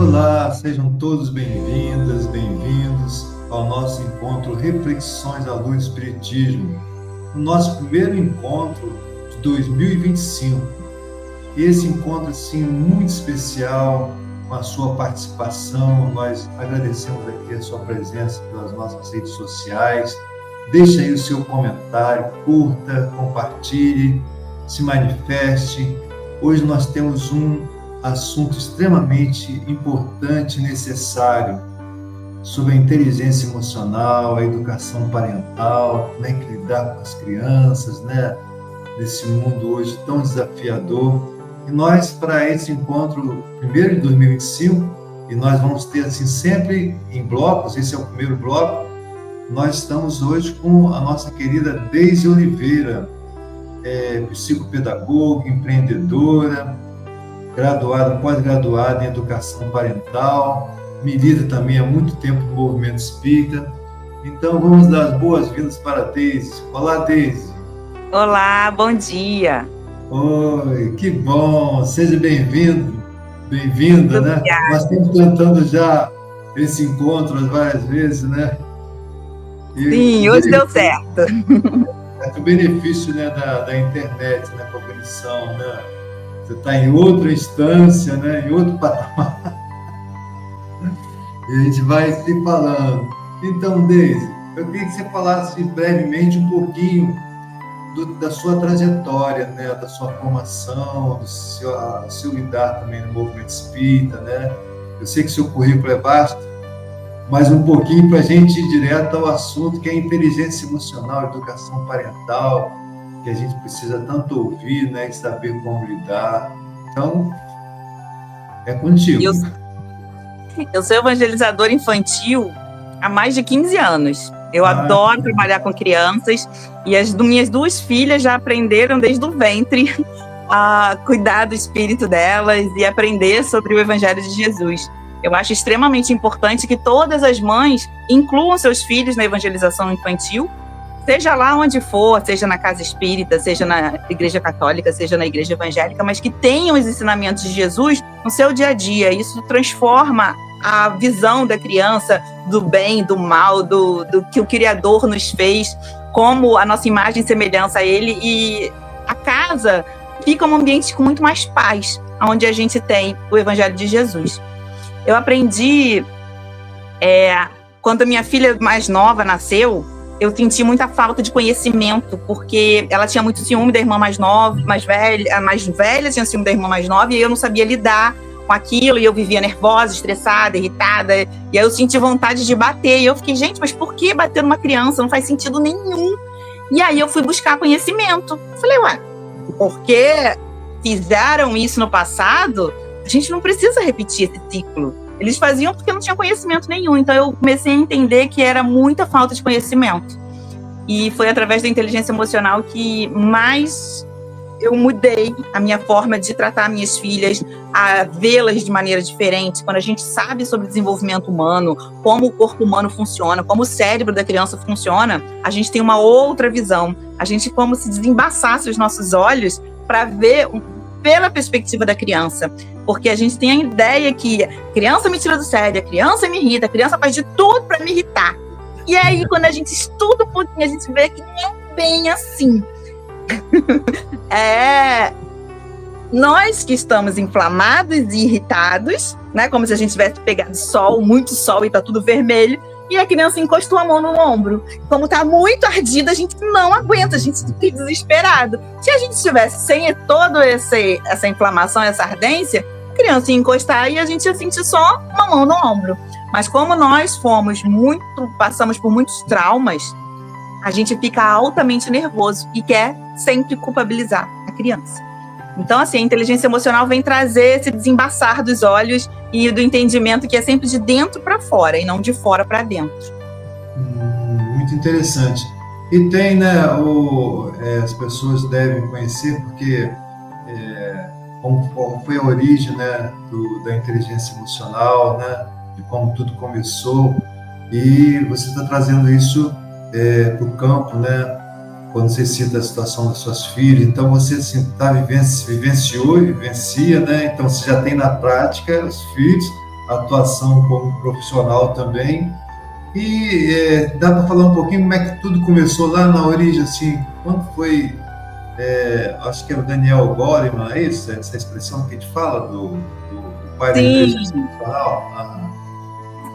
Olá, sejam todos bem-vindas, bem-vindos ao nosso encontro Reflexões à Luz do Espiritismo, o nosso primeiro encontro de 2025. E esse encontro, assim, muito especial, com a sua participação. Nós agradecemos aqui a sua presença pelas nossas redes sociais. Deixe aí o seu comentário, curta, compartilhe, se manifeste. Hoje nós temos um assunto extremamente importante e necessário sobre a inteligência emocional, a educação parental, como é que lidar com as crianças, né? Nesse mundo hoje tão desafiador. E nós, para esse encontro primeiro de 2025, e nós vamos ter assim sempre em blocos, esse é o primeiro bloco, nós estamos hoje com a nossa querida Deise Oliveira, psicopedagoga, empreendedora, graduada, pós-graduada em educação parental, milita também há muito tempo no movimento espírita. Então vamos dar as boas-vindas para a Deise. Olá, Deise. Olá, bom dia. Oi, que bom, seja bem-vindo, bem-vinda, né? Nós estamos tentando já esse encontro várias vezes, né? Sim, hoje deu certo. É o benefício, né, da internet, né, com a conexão, né? Você está em outra instância, né, em outro patamar. E a gente vai se falando. Então, Deise, eu queria que você falasse brevemente um pouquinho da sua trajetória, né, da sua formação, do seu lidar também no movimento espírita, né? Eu sei que seu currículo é vasto, mas um pouquinho para a gente ir direto ao assunto, que é a inteligência emocional, a educação parental, que a gente precisa tanto ouvir, né, e saber como lidar. Então, é contigo. Eu sou evangelizadora infantil há mais de 15 anos. Eu adoro trabalhar com crianças e as minhas duas filhas já aprenderam desde o ventre a cuidar do espírito delas e aprender sobre o Evangelho de Jesus. Eu acho extremamente importante que todas as mães incluam seus filhos na evangelização infantil, seja lá onde for, seja na casa espírita, seja na igreja católica, seja na igreja evangélica, mas que tenham os ensinamentos de Jesus no seu dia a dia. Isso transforma a visão da criança do bem, do mal, do que o Criador nos fez, como a nossa imagem e semelhança a Ele, e a casa fica um ambiente com muito mais paz, onde a gente tem o Evangelho de Jesus. Eu aprendi, quando a minha filha mais nova nasceu, eu senti muita falta de conhecimento, porque ela tinha muito ciúme da irmã mais nova, mais velha, a mais velha tinha ciúme da irmã mais nova, e eu não sabia lidar com aquilo, e eu vivia nervosa, estressada, irritada, e aí eu senti vontade de bater, e eu fiquei, gente, mas por que bater numa criança? Não faz sentido nenhum. E aí eu fui buscar conhecimento. Falei, porque fizeram isso no passado, a gente não precisa repetir esse ciclo. Eles faziam porque não tinha conhecimento nenhum. Então eu comecei a entender que era muita falta de conhecimento. E foi através da inteligência emocional que mais eu mudei a minha forma de tratar minhas filhas, a vê-las de maneira diferente. Quando a gente sabe sobre desenvolvimento humano, como o corpo humano funciona, como o cérebro da criança funciona, a gente tem uma outra visão. A gente como se desembaçasse os nossos olhos para ver pela perspectiva da criança. Porque a gente tem a ideia que a criança me tira do sério, a criança me irrita, a criança faz de tudo para me irritar. E aí, quando a gente estuda um pouquinho, a gente vê que não é bem assim. Nós que estamos inflamados e irritados, né, como se a gente tivesse pegado sol, muito sol e tá tudo vermelho, e a criança encostou a mão no ombro. Como tá muito ardida, a gente não aguenta, a gente fica desesperado. Se a gente estivesse sem toda essa inflamação, essa ardência, a criança ia encostar e a gente ia sentir só uma mão no ombro. Mas como nós passamos por muitos traumas, a gente fica altamente nervoso e quer sempre culpabilizar a criança. Então, assim, a inteligência emocional vem trazer esse desembaçar dos olhos e do entendimento que é sempre de dentro para fora e não de fora para dentro. Muito interessante. E tem, né, as pessoas devem conhecer, porque como foi a origem, né, da inteligência emocional, né, de como tudo começou, e você está trazendo isso para o campo, né? Quando você cita a situação das suas filhas, então você vivenciou e vivencia, né? Então você já tem na prática os filhos, atuação como profissional também. E dá para falar um pouquinho como é que tudo começou lá na origem, assim, quando foi, acho que era o Daniel Goleman, é isso? Essa expressão que a gente fala do pai da inteligência emocional?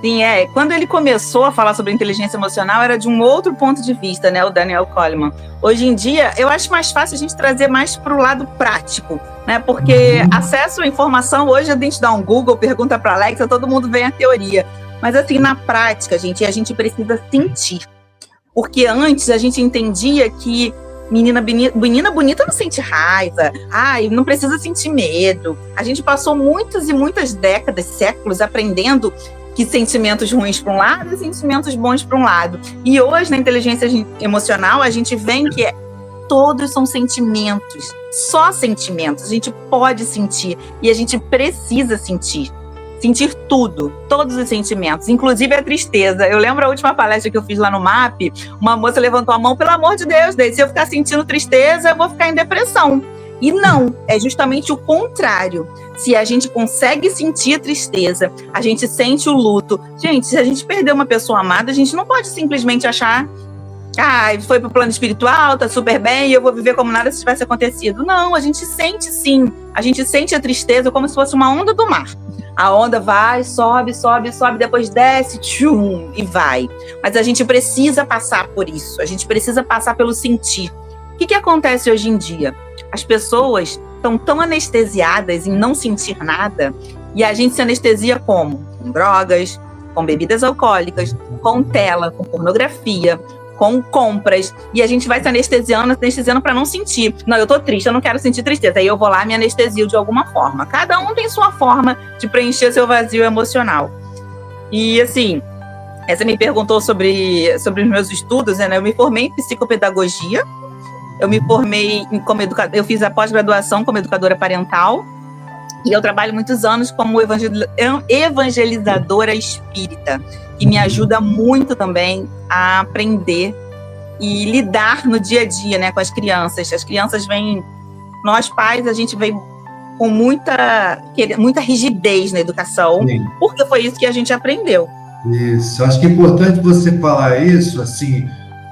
Sim, quando ele começou a falar sobre inteligência emocional, era de um outro ponto de vista, né, o Daniel Goleman. Hoje em dia, eu acho mais fácil a gente trazer mais para o lado prático, né, porque acesso à informação, hoje a gente dá um Google, pergunta para a Alexa, todo mundo vem a teoria. Mas assim, na prática, gente, a gente precisa sentir. Porque antes a gente entendia que menina bonita não sente raiva, não precisa sentir medo. A gente passou muitas e muitas décadas, séculos, aprendendo que sentimentos ruins para um lado e sentimentos bons para um lado. E hoje, na inteligência emocional, a gente vê que todos são sentimentos, só sentimentos. A gente pode sentir e a gente precisa sentir. Sentir tudo, todos os sentimentos, inclusive a tristeza. Eu lembro a última palestra que eu fiz lá no MAP, uma moça levantou a mão, pelo amor de Deus, se eu ficar sentindo tristeza, eu vou ficar em depressão. E não, é justamente o contrário. Se a gente consegue sentir a tristeza, a gente sente o luto. Gente, se a gente perder uma pessoa amada, a gente não pode simplesmente achar foi pro plano espiritual, tá super bem, e eu vou viver como nada se tivesse acontecido. Não, a gente sente sim. A gente sente a tristeza como se fosse uma onda do mar. A onda vai, sobe, sobe, sobe, depois desce, tchum, e vai. Mas a gente precisa passar por isso. A gente precisa passar pelo sentir. O que acontece hoje em dia? As pessoas estão tão anestesiadas em não sentir nada, e a gente se anestesia como? Com drogas, com bebidas alcoólicas, com tela, com pornografia, com compras, e a gente vai se anestesiando para não sentir. Não, eu tô triste, eu não quero sentir tristeza. Aí eu vou lá e me anestesio de alguma forma. Cada um tem sua forma de preencher seu vazio emocional. E assim, você me perguntou sobre os meus estudos, né? Eu me formei em psicopedagogia, eu me formei como educadora, eu fiz a pós-graduação como educadora parental, e eu trabalho muitos anos como evangelizadora espírita, que me ajuda muito também a aprender e lidar no dia a dia, né, com as crianças. As crianças vêm, nós pais, a gente vem com muita rigidez na educação, sim, porque foi isso que a gente aprendeu. Isso, acho que é importante você falar isso, assim,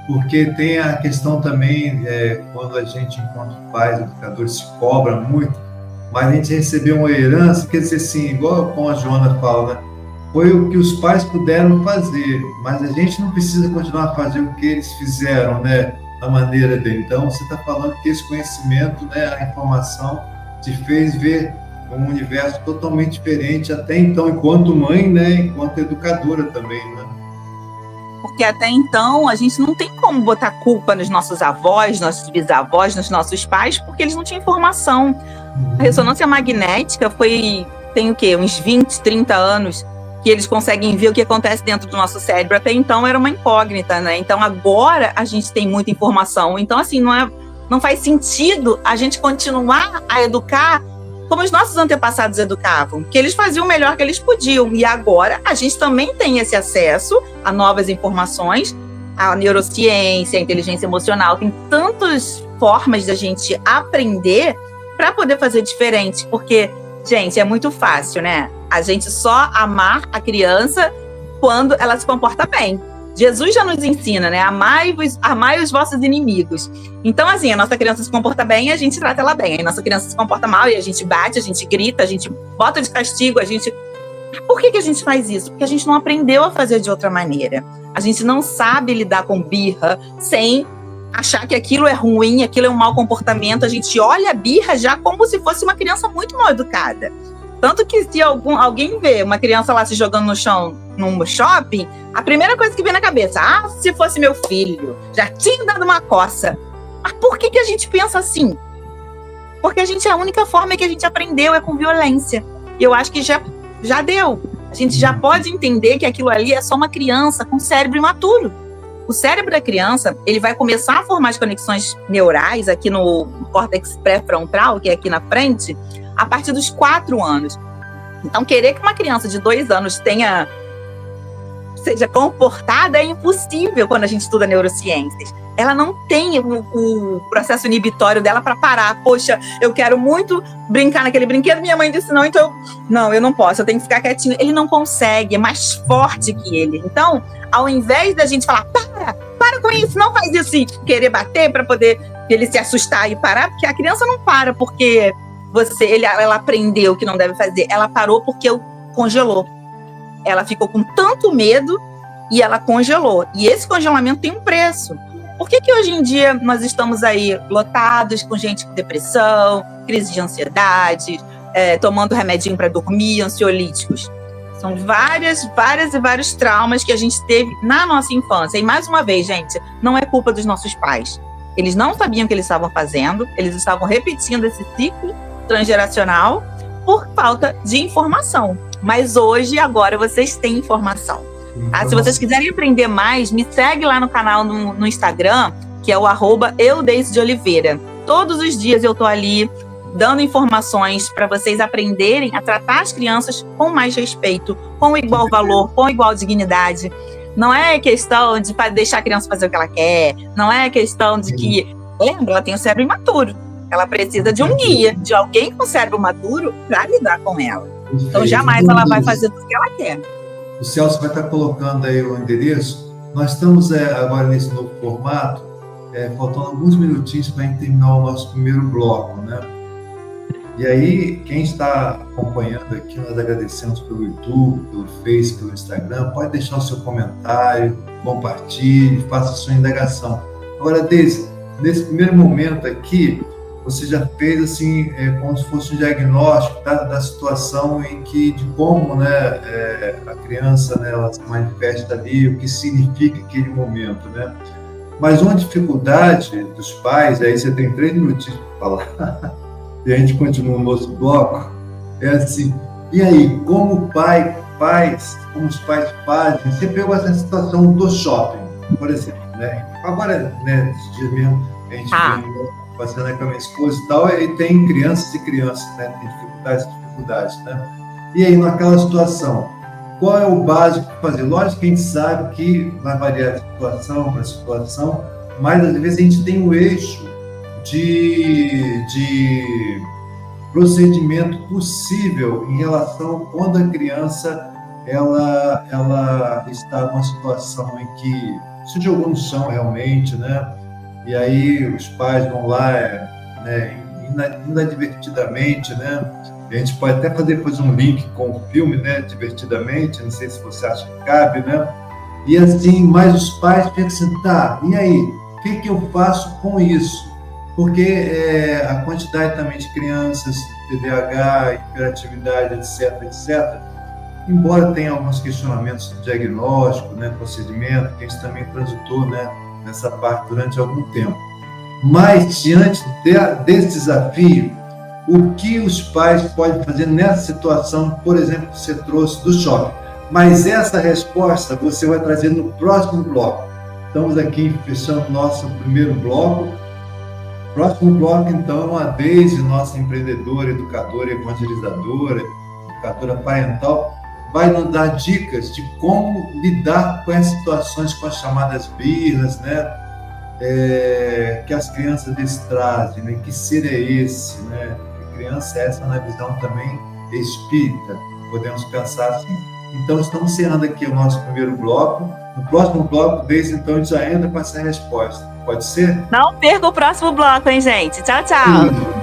porque tem a questão também, quando a gente, enquanto pais, educadores, se cobra muito, mas a gente recebeu uma herança, quer dizer assim, igual como a Joana fala, né? Foi o que os pais puderam fazer, mas a gente não precisa continuar a fazer o que eles fizeram, né, da maneira dele. Então, você está falando que esse conhecimento, né, a informação, te fez ver um universo totalmente diferente, até então, enquanto mãe, né, enquanto educadora também, né? Porque até então, a gente não tem como botar culpa nos nossos avós, nossos bisavós, nos nossos pais, porque eles não tinham informação. A ressonância magnética tem o quê? Uns 20, 30 anos que eles conseguem ver o que acontece dentro do nosso cérebro. Até então era uma incógnita, né? Então agora a gente tem muita informação. Então, assim, não faz sentido a gente continuar a educar como os nossos antepassados educavam, que eles faziam o melhor que eles podiam. E agora a gente também tem esse acesso a novas informações, a neurociência, a inteligência emocional. Tem tantas formas da gente aprender para poder fazer diferente. Porque, gente, é muito fácil, né? A gente só amar a criança quando ela se comporta bem. Jesus já nos ensina, né? Amai os vossos inimigos. Então, assim, a nossa criança se comporta bem e a gente trata ela bem. A nossa criança se comporta mal e a gente bate, a gente grita, a gente bota de castigo, a gente... Por que a gente faz isso? Porque a gente não aprendeu a fazer de outra maneira. A gente não sabe lidar com birra sem achar que aquilo é ruim, aquilo é um mau comportamento. A gente olha a birra já como se fosse uma criança muito mal educada. Tanto que se alguém vê uma criança lá se jogando no chão num shopping, a primeira coisa que vem na cabeça, se fosse meu filho, já tinha dado uma coça. Mas por que a gente pensa assim? Porque a única forma que a gente aprendeu é com violência. E eu acho que já deu. A gente já pode entender que aquilo ali é só uma criança com cérebro imaturo. O cérebro da criança, ele vai começar a formar as conexões neurais aqui no córtex pré-frontal, que é aqui na frente, a partir dos 4 anos. Então, querer que uma criança de 2 anos tenha seja comportada é impossível quando a gente estuda neurociências. Ela não tem o processo inibitório dela para parar. Poxa, eu quero muito brincar naquele brinquedo, minha mãe disse não, então eu não posso, eu tenho que ficar quietinho. Ele não consegue, é mais forte que ele. Então, ao invés da gente falar, para com isso, não faz isso, e querer bater para poder ele se assustar e parar, porque a criança não para porque ela aprendeu que não deve fazer, ela parou porque congelou. Ela ficou com tanto medo e ela congelou. E esse congelamento tem um preço. Por que hoje em dia nós estamos aí lotados com gente com depressão, crise de ansiedade, tomando remedinho para dormir, ansiolíticos? São vários traumas que a gente teve na nossa infância. E mais uma vez, gente, não é culpa dos nossos pais. Eles não sabiam o que eles estavam fazendo, eles estavam repetindo esse ciclo transgeracional por falta de informação. Mas hoje, agora, vocês têm informação. Tá? Se vocês quiserem aprender mais, me segue lá no canal no Instagram, que é o @eudeicedeoliveira. Todos os dias eu tô ali dando informações para vocês aprenderem a tratar as crianças com mais respeito, com igual valor, com igual dignidade. Não é questão de deixar a criança fazer o que ela quer, não é questão de que, lembra, ela tem o cérebro imaturo. Ela precisa de um guia, de alguém com cérebro maduro para lidar com ela. Então, jamais ela vai fazer tudo que ela quer. O Celso vai estar colocando aí o endereço. Nós estamos agora nesse novo formato, faltando alguns minutinhos para a gente terminar o nosso primeiro bloco, né? E aí, quem está acompanhando aqui, nós agradecemos pelo YouTube, pelo Face, pelo Instagram. Pode deixar o seu comentário, compartilhe, faça a sua indagação. Agora, Deise, nesse primeiro momento aqui, você já fez assim, como se fosse um diagnóstico da situação de como, né, a criança, né, ela se manifesta ali, o que significa aquele momento, né? Mas uma dificuldade dos pais, aí você tem 3 minutinhos para falar, e a gente continua o nosso bloco, é assim, e aí, como os pais fazem? Você pegou essa situação do shopping, por exemplo, né? Agora, né, esses dias mesmo, a gente passando com a minha esposa e tal, e tem crianças e crianças, né? Tem dificuldades, né? E aí, naquela situação, qual é o básico para fazer? Lógico que a gente sabe que vai variar de situação para situação, mas às vezes a gente tem um eixo de procedimento possível em relação quando a criança ela está numa situação em que se jogou no chão realmente, né? E aí os pais vão lá, né, inadvertidamente, né? A gente pode até fazer depois um link com o filme, né, Divertidamente, não sei se você acha que cabe, né? E assim, mas os pais ficam assim, tá, e aí? O que eu faço com isso? Porque a quantidade também de crianças, TDAH, hiperatividade, etc., embora tenha alguns questionamentos de diagnóstico, né, procedimento, que a gente também transitou, né, nessa parte durante algum tempo. Mas, diante desse desafio, o que os pais podem fazer nessa situação, por exemplo, que você trouxe do shopping? Mas essa resposta você vai trazer no próximo bloco. Estamos aqui fechando nosso primeiro bloco. Próximo bloco, então, a Deise, nossa empreendedora, educadora, evangelizadora, educadora parental, vai nos dar dicas de como lidar com as situações, com as chamadas birras, né? Que as crianças eles trazem, né? Que ser é esse, né? Que criança é essa na visão também espírita, podemos pensar assim. Então, estamos encerrando aqui o nosso primeiro bloco. No próximo bloco, Deise, então, a gente já entra com essa resposta. Pode ser? Não perca o próximo bloco, hein, gente? Tchau, tchau!